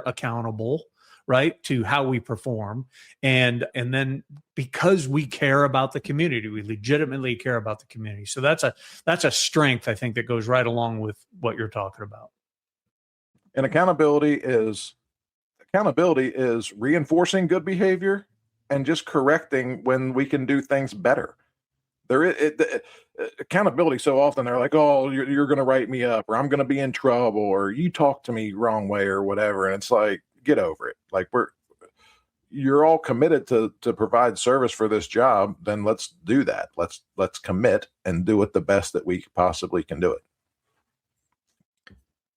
accountable, right, to how we perform. And then because we care about the community, we legitimately care about the community. So that's a strength, I think, that goes right along with what you're talking about. And accountability is reinforcing good behavior and just correcting when we can do things better. Accountability, so often they're like, oh, you're going to write me up, or I'm going to be in trouble, or you talk to me wrong way, or whatever. And it's like, get over it. Like, you're all committed to provide service for this job. Then let's do that. Let's commit and do it the best that we possibly can do it.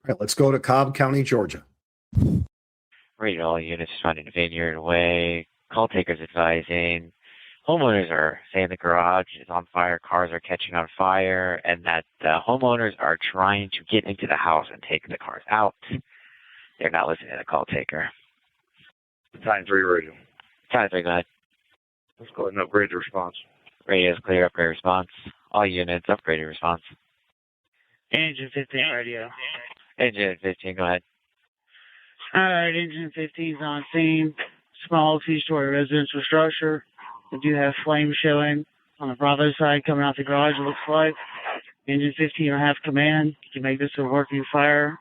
All right, let's go to Cobb County, Georgia. Rated all units running Vineyard Way. Call takers advising. Homeowners are saying the garage is on fire, cars are catching on fire, and that the homeowners are trying to get into the house and take the cars out. They're not listening to the call taker. Time 3 radio. Time 3, go ahead. Let's go ahead and upgrade the response. Radio is clear, upgrade response. All units, upgraded response. Engine 15 radio. Engine 15, go ahead. All right, Engine 15 is on scene. Small two-story residential structure. We do have flames showing on the Bravo side coming out the garage, it looks like. Engine 15 will have command to make this a working fire.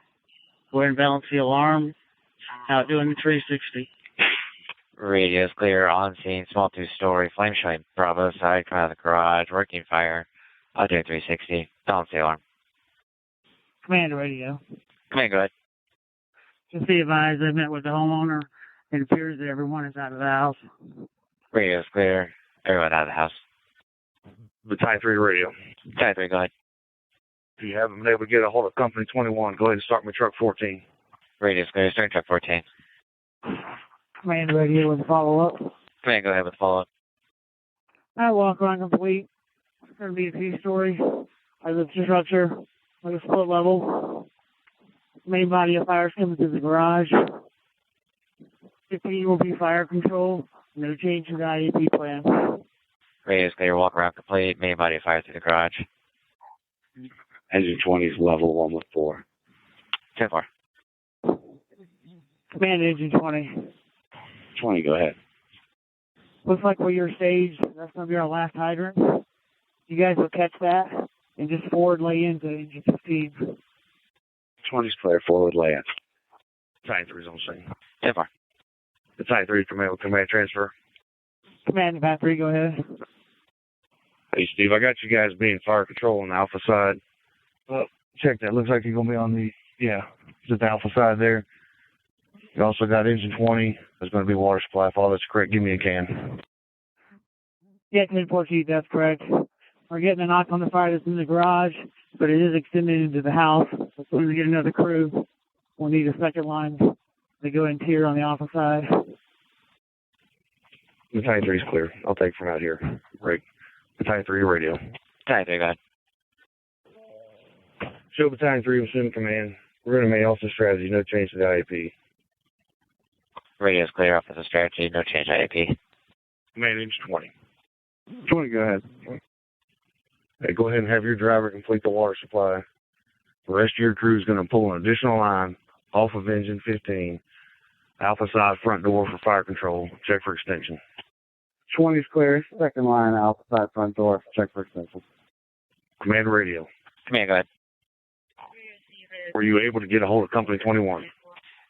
Go ahead and balance the alarm. Out doing the 360. Radio is clear, on scene, small two-story, flame showing Bravo side coming out of the garage, working fire. I'll do 360. Balance the alarm. Command radio. Command, go ahead. Just be advised, I met with the homeowner. It appears that everyone is out of the house. Radio is clear. Everyone out of the house. The Time 3 radio. Time 3, go ahead. If you haven't been able to get a hold of Company 21, go ahead and start my truck 14. Radio is clear. Start truck 14. Command radio with follow-up. Command, go ahead with follow-up. I walk around complete. It's going to be a two-story. I live structure with a split level. Main body of fire is coming through the garage. 15 will be fire control. No change in the IEP plan. Radio is clear. Walk around complete. Main body of fire through the garage. Engine 20 is level 1 with 4. 10-4. Command Engine 20. 20, go ahead. Looks like we're your stage. That's going to be our last hydrant. You guys will catch that and just forward lay into Engine 15. 20's clear, forward lay in. Time 3 is on scene. 10-4. The Time 3 command transfer. Command Bat 3, go ahead. Hey, Steve, I got you guys being fire control on the alpha side. Check that. Looks like you're going to be on just the alpha side there. You also got Engine 20. There's going to be water supply. If all that's correct, give me a can. Yeah, 10-4, that's correct. We're getting a knock on the fire that's in the garage, but it is extended into the house. As soon as we get another crew, we'll need a second line to go interior on the alpha side. The Time 3 is clear. I'll take from out here. Right. The Time 3 radio. Time 3, go ahead. Show Battalion 3 assume command. We're going to make also strategy. No change to the IAP. Radio is clear. Offensive strategy. No change IAP. Command Engine 20. 20, go ahead. Hey, go ahead and have your driver complete the water supply. The rest of your crew is going to pull an additional line off of Engine 15. Alpha side front door for fire control. Check for extension. 20's clear. Second line out, side front door. Check for extension. Command radio. Command, go ahead. Were you able to get a hold of Company 21?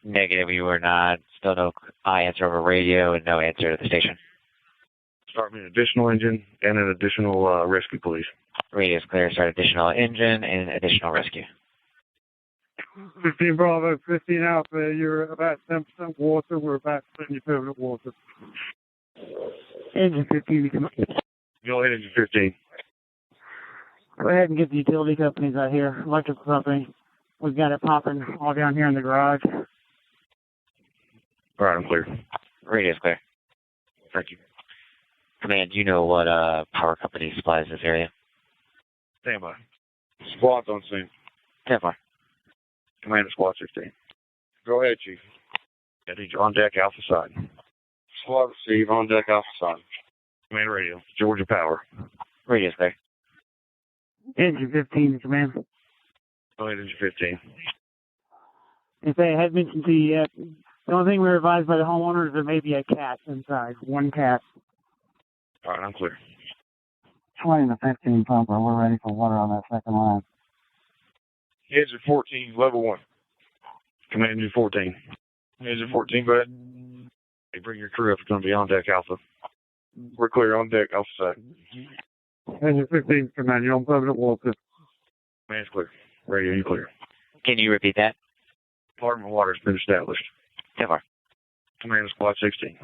Negative, you were not. Still no answer over radio and no answer to the station. Start me an additional engine and an additional rescue, please. Radio is clear. Start additional engine and additional rescue. 15 Bravo, 15 Alpha, you're about 10% water. We're about 70 permanent water. Engine 15, come on. Go ahead, engine 15. Go ahead and get the utility companies out here, electrical company. We've got it popping all down here in the garage. All right, I'm clear. Radio is clear. Thank you. Command, do you know what power company supplies this area? Stand by. Squad's on scene. Stand by. Command Squad 16. Go ahead, Chief. I need you on deck, Alpha side. Squad receive, on deck, Alpha side. Command radio, Georgia Power. Radio is clear. Engine 15, command. Go ahead, engine 15. If they had mentioned to you yet, the only thing we were advised by the homeowners is there may be a cat inside. One cat. All right, I'm clear. 20 to 15 pumper. We're ready for water on that second line. Engine 14, level 1. Command engine 14. Engine 14, go ahead. Hey, bring your crew up. It's going to be on deck, Alpha. We're clear on deck, Alpha side. Engine 15, command, you're on permanent water. Command's clear. Radio, you clear. Can you repeat that? Department of Water has been established. Stand by. Command Squad 16.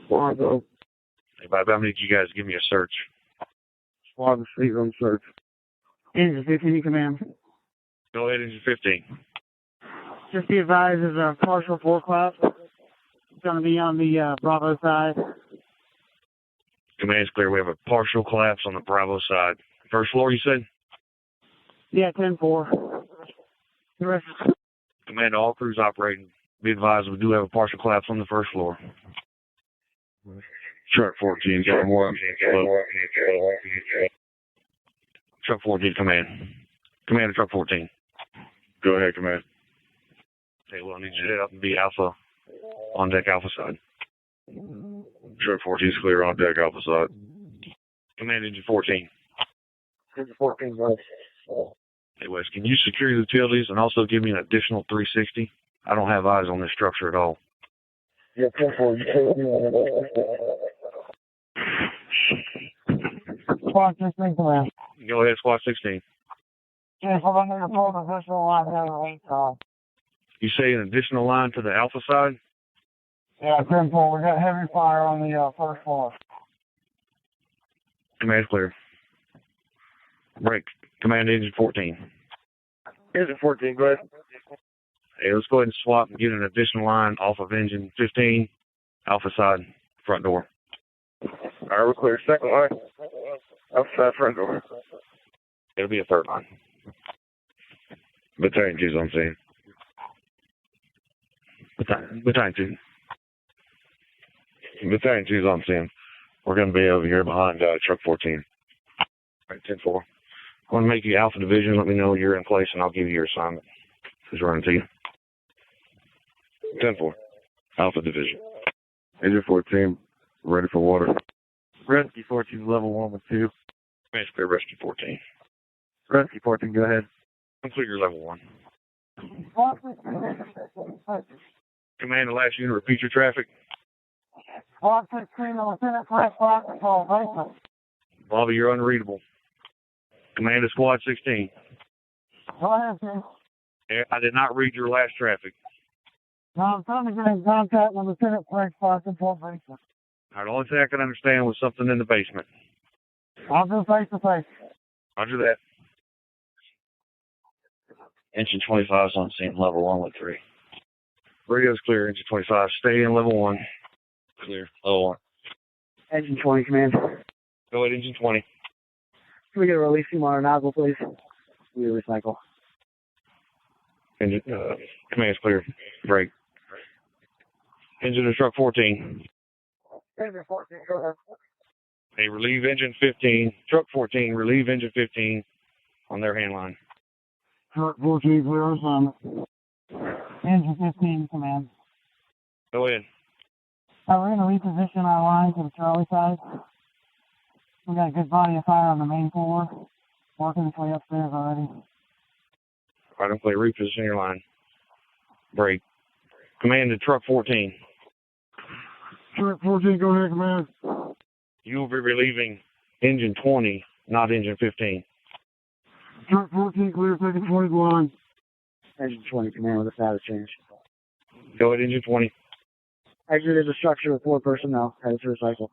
Squad go. Hey, Bob, I need you guys to give me a search. Squad receive on search. Engine 15, command. Go ahead, engine 15. Just be advised, there's a partial floor collapse. It's going to be on the Bravo side. Command's clear. We have a partial collapse on the Bravo side. First floor, you said? Yeah, 10-4. The rest is Command to all crews operating. Be advised, we do have a partial collapse on the first floor. Truck 14, got more. Truck 14, command. Command to truck 14. Go ahead, command. Hey, well, I need you to head up and be Alpha on deck, Alpha side. Truck 14 is clear on deck, Alpha side. Command engine 14. Engine 14, go. Hey, Wes, can you secure the utilities and also give me an additional 360? I don't have eyes on this structure at all. Yeah, 10-4, Squad 16, command. Go ahead, Squad 16. Yeah, so I'm going to pull the additional line down the right side. You say an additional line to the Alpha side? Yeah, 10-4, we got heavy fire on the first floor. Command's clear. Break. Command engine 14. Engine 14, go ahead. Hey, let's go ahead and swap and get an additional line off of engine 15, Alpha side, front door. All right, we're clear. Second line. Outside front door. It'll be a third line. Battalion 2's on scene. Battalion 2. Battalion 2's on scene. We're going to be over here behind truck 14. All right, 10-4. I want to make you Alpha Division. Let me know you're in place, and I'll give you your assignment. Who's running to you? 10-4. Alpha Division. Engine 14, ready for water. Rescue 14, level 1 with 2. Command clear, Rescue 14. Rescue 14, go ahead. I'm clear, your level 1. Command the last unit, repeat your traffic. Squad 16, Lieutenant First Flight Control, basement. Bobby, you're unreadable. Command to Squad 16. Go ahead, sir. I did not read your last traffic. No, I'm trying to get in contact with Lieutenant First Flight Control, basement. All right, the only thing I could understand was something in the basement. I'll do face to face. Roger that. Engine 25 is on scene, level 1 with 3. Radio's clear, engine 25. Stay in level 1. Clear, level 1. Engine 20, command. Go ahead, engine 20. Can we get a release team on our nozzle, please? We recycle. Engine, command's clear. Break. Engine to truck 14. Engine 14, go ahead. Hey, relieve engine 15. Truck 14, relieve engine 15 on their hand line. Truck 14, clear assignment. Engine 15, command. Go ahead. We're going to reposition our line to the Charlie side. We got a good body of fire on the main floor. Working its way upstairs already. Right, I'm clear. Reposition your line. Break. Command to truck 14. Truck 14, go ahead, command. You will be relieving engine 20, not engine 15. Truck 14, clear, taking 20 line. Engine 20, command with a status change. Go ahead, engine 20. Exited the structure with 4 personnel. Headed to recycle.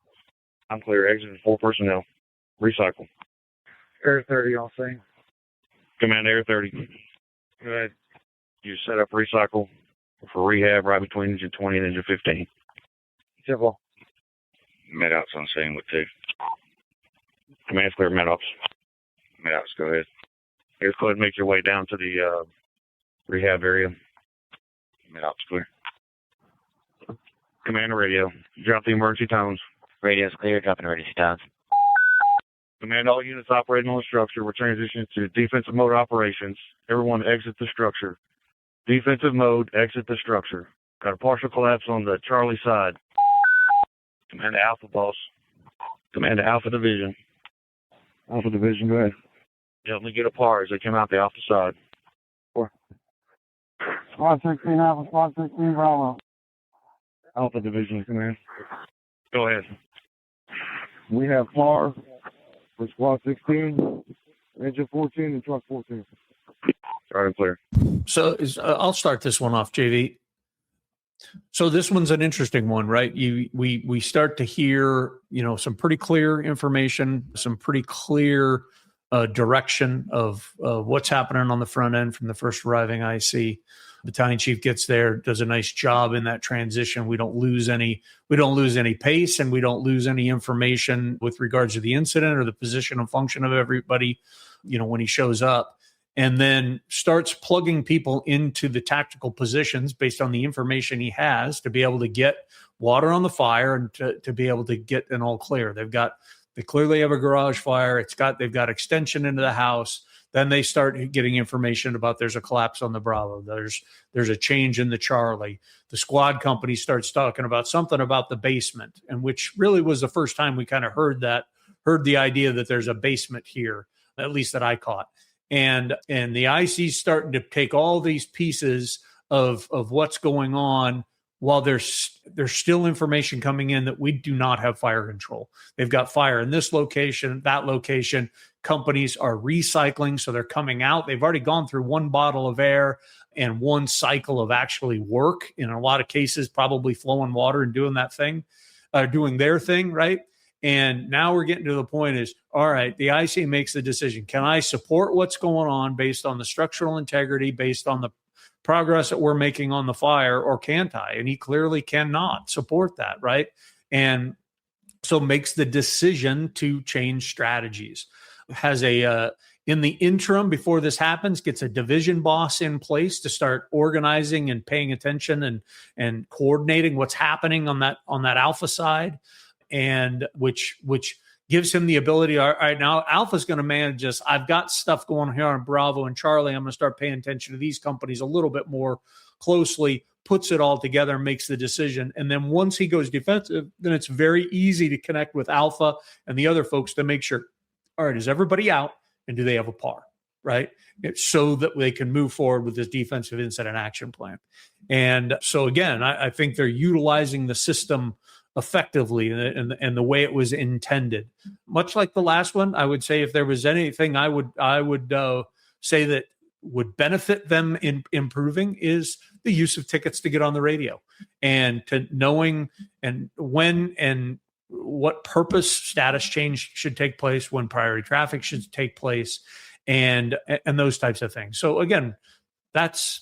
I'm clear. Exit 4 personnel. Recycle. Air 30, I'll say. Command Air 30. Go ahead. You set up recycle for rehab right between engine 20 and engine 15. Civil. Med ops on scene with 2. Command's clear, med ops. Med ops, go ahead. Here's go ahead and make your way down to the rehab area. Med ops clear. Command radio. Drop the emergency tones. Radio's clear, dropping emergency tones. Command all units operating on the structure. We're transitioning to defensive mode operations. Everyone exit the structure. Defensive mode, exit the structure. Got a partial collapse on the Charlie side. Command to Alpha, boss. Command to Alpha Division. Alpha Division, go ahead. Help me get a par as they come out the Alpha side. 4. Squad 16 Alpha, Squad 16 Bravo. Alpha Division, command. Go ahead. We have par for Squad 16, Engine 14, and Truck 14. All right, clear. So I'll start this one off, JV. So this one's an interesting one, right? We start to hear, some pretty clear information, some pretty clear direction of what's happening on the front end from the first arriving IC. Battalion chief gets there, does a nice job in that transition. We don't lose any pace, and we don't lose any information with regards to the incident or the position and function of everybody, when he shows up. And then starts plugging people into the tactical positions based on the information he has to be able to get water on the fire and to be able to get an all clear. They clearly have a garage fire. They've got extension into the house. Then they start getting information about there's a collapse on the Bravo. There's a change in the Charlie. The squad company starts talking about something about the basement, and which really was the first time we kind of heard the idea that there's a basement here, at least that I caught. And the IC's starting to take all these pieces of what's going on while there's still information coming in that we do not have fire control. They've got fire in this location, that location. Companies are recycling, so they're coming out. They've already gone through 1 bottle of air and 1 cycle of actually work. In a lot of cases, probably flowing water and doing their thing, right? And now we're getting to the point is, all right, the IC makes the decision. Can I support what's going on based on the structural integrity, based on the progress that we're making on the fire, or can't I? And he clearly cannot support that, right? And so makes the decision to change strategies. Has in the interim before this happens, gets a division boss in place to start organizing and paying attention and coordinating what's happening on that Alpha side. And which gives him the ability, all right, now Alpha's going to manage this. I've got stuff going on here on Bravo and Charlie. I'm going to start paying attention to these companies a little bit more closely, puts it all together, makes the decision. And then once he goes defensive, then it's very easy to connect with Alpha and the other folks to make sure, all right, is everybody out and do they have a par, right? So that they can move forward with this defensive incident action plan. And so again, I think they're utilizing the system effectively and the way it was intended. Much like the last one, I would say if there was anything I would say that would benefit them in improving is the use of tickets to get on the radio and to knowing and when and what purpose status change should take place, when priority traffic should take place, and those types of things. So again, those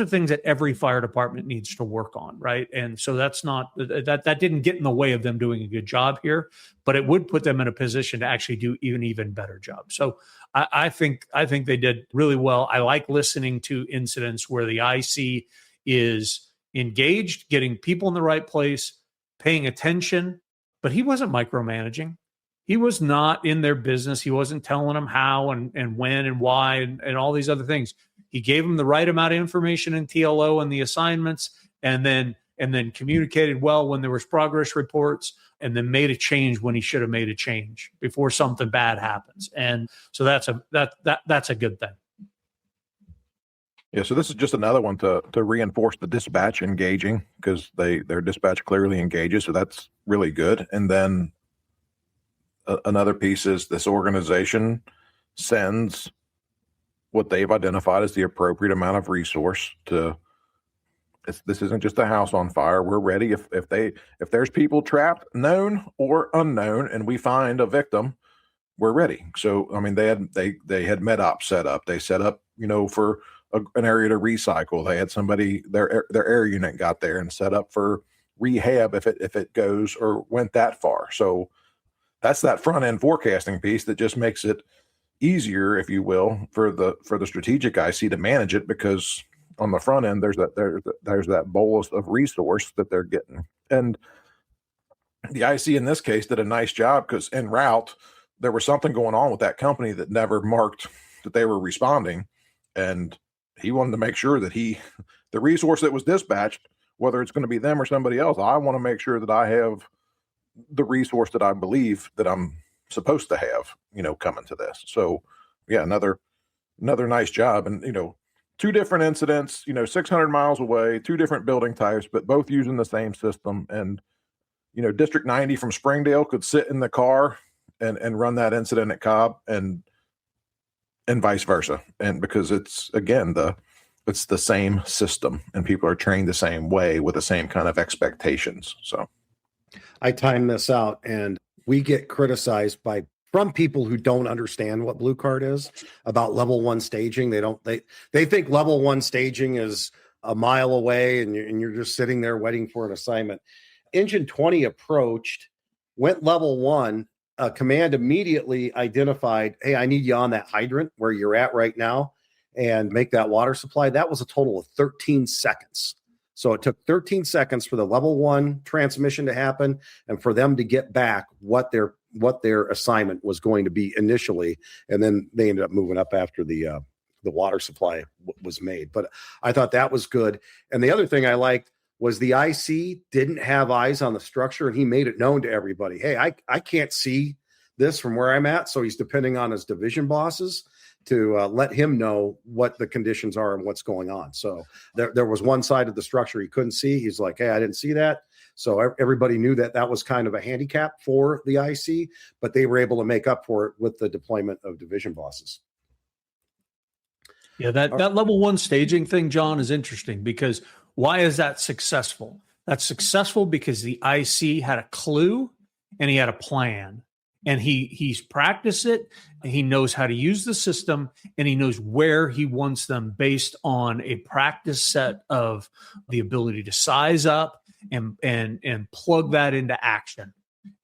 are things that every fire department needs to work on, right? And so that didn't get in the way of them doing a good job here, but it would put them in a position to actually do even better job. So I think they did really well. I like listening to incidents where the IC is engaged, getting people in the right place, paying attention, but he wasn't micromanaging. He was not in their business. He wasn't telling them how and when and why and all these other things. He gave them the right amount of information in TLO and the assignments, and then and then communicated well when there was progress reports, and then made a change when he should have made a change before something bad happens. And so that's a good thing. Yeah, so this is just another one to reinforce the dispatch engaging, because their dispatch clearly engages, so that's really good. And then another piece is this organization sends what they've identified as the appropriate amount of resource to. This isn't just a house on fire. We're ready if there's people trapped, known or unknown, and we find a victim, we're ready. So I mean, they had MedOps set up. They set up, for an area to recycle. They had somebody, their air unit got there and set up for rehab if it goes or went that far. So that's that front end forecasting piece that just makes it easier, if you will, for the strategic IC to manage it, because on the front end there's that bolus of resource that they're getting. And the IC in this case did a nice job, because en route there was something going on with that company that never marked that they were responding, and he wanted to make sure that the resource that was dispatched, whether it's going to be them or somebody else, I want to make sure that I have the resource that I believe that I'm supposed to have, coming to this. So yeah, another nice job. And, 2 different incidents, 600 miles away, 2 different building types, but both using the same system. And, District 90 from Springdale could sit in the car and run that incident at Cobb, and vice versa. And because it's, again, it's the same system, and people are trained the same way with the same kind of expectations. So I time this out, and we get criticized from people who don't understand what Blue Card is about level 1 staging. They think level 1 staging is a mile away, and you're just sitting there waiting for an assignment. Engine 20 approached, went level 1. Command immediately identified, hey, I need you on that hydrant where you're at right now, and make that water supply. That was a total of 13 seconds. So it took 13 seconds for the level 1 transmission to happen, and for them to get back what their assignment was going to be initially. And then they ended up moving up after the water supply was made. But I thought that was good. And the other thing I liked was the IC didn't have eyes on the structure, and he made it known to everybody. Hey, I can't see this from where I'm at. So he's depending on his division bosses to let him know what the conditions are and what's going on. So there was one side of the structure he couldn't see. He's like, hey, I didn't see that. So everybody knew that was kind of a handicap for the IC, but they were able to make up for it with the deployment of division bosses. Yeah, that level 1 staging thing, John, is interesting, because why is that successful? That's successful because the IC had a clue and he had a plan, and he's practiced it, and he knows how to use the system, and he knows where he wants them based on a practice set of the ability to size up and plug that into action.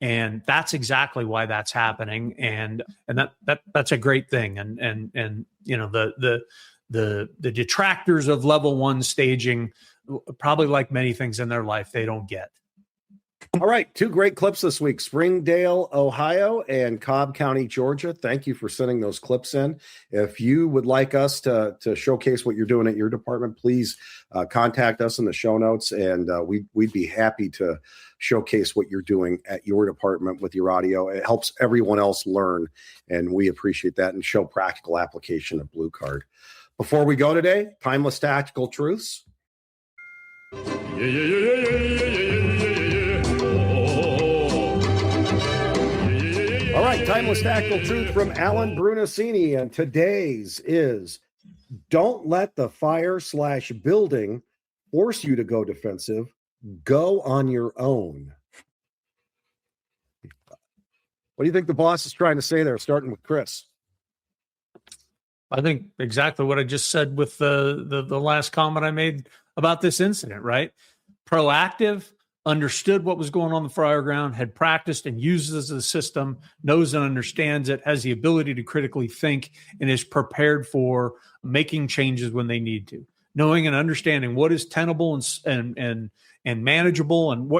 And that's exactly why that's happening. And that's a great thing. And the detractors of level 1 staging, probably like many things in their life, they don't get. All right, 2 great clips this week: Springdale, Ohio, and Cobb County, Georgia. Thank you for sending those clips in. If you would like us to showcase what you're doing at your department, please contact us in the show notes, and we'd be happy to showcase what you're doing at your department with your audio. It helps everyone else learn, and we appreciate that, and show practical application of Blue Card. Before we go today, timeless tactical truths. All right, timeless tactical truth from Alan Brunacini, and today's is: don't let the fire/building force you to go defensive. Go on your own. What do you think the boss is trying to say there, starting with Chris? I think exactly what I just said with the last comment I made about this incident, right? Proactive, understood what was going on the fireground, had practiced and uses the system, knows and understands it, has the ability to critically think, and is prepared for making changes when they need to. Knowing and understanding what is tenable and manageable, and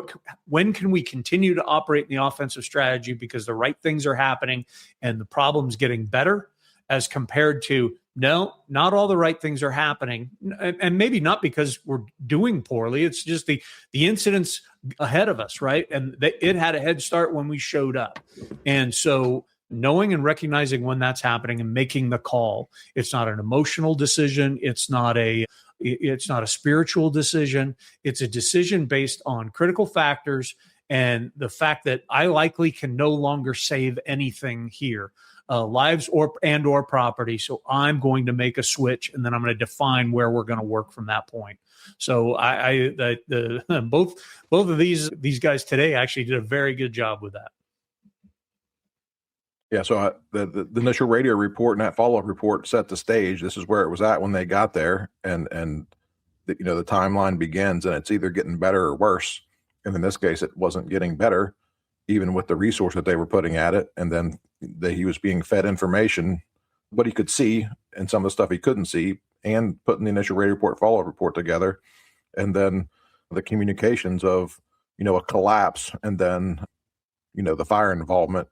when can we continue to operate in the offensive strategy because the right things are happening and the problem's getting better, as compared to no, not all the right things are happening. And maybe not because we're doing poorly. It's just the incidents ahead of us, right? And it had a head start when we showed up. And so knowing and recognizing when that's happening and making the call, it's not an emotional decision. It's not a spiritual decision. It's a decision based on critical factors and the fact that I likely can no longer save anything here. Lives or property. So I'm going to make a switch, and then I'm going to define where we're going to work from that point. So both of these guys today actually did a very good job with that. Yeah. So the initial radio report and that follow-up report set the stage. This is where it was at when they got there, and the timeline begins, and it's either getting better or worse. And in this case, it wasn't getting better, even with the resource that they were putting at it. And then he was being fed information, what he could see and some of the stuff he couldn't see, and putting the initial radio report, follow-up report together. And then the communications of, a collapse, and then, the fire involvement,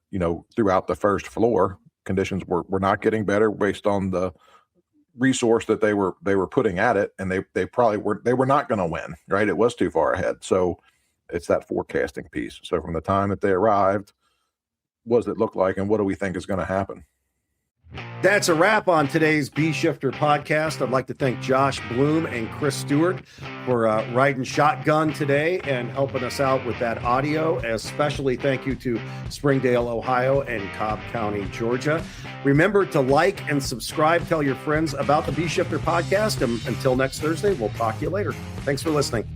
throughout the first floor. Conditions were not getting better based on the resource that they were putting at it. And they were not going to win, right? It was too far ahead. So it's that forecasting piece. So from the time that they arrived, what does it look like, and what do we think is going to happen? That's a wrap on today's Bee Shifter podcast. I'd like to thank Josh Blum and Chris Stewart for riding shotgun today and helping us out with that audio. Especially thank you to Springdale, Ohio and Cobb County, Georgia. Remember to like and subscribe. Tell your friends about the Bee Shifter podcast. And until next Thursday, we'll talk to you later. Thanks for listening.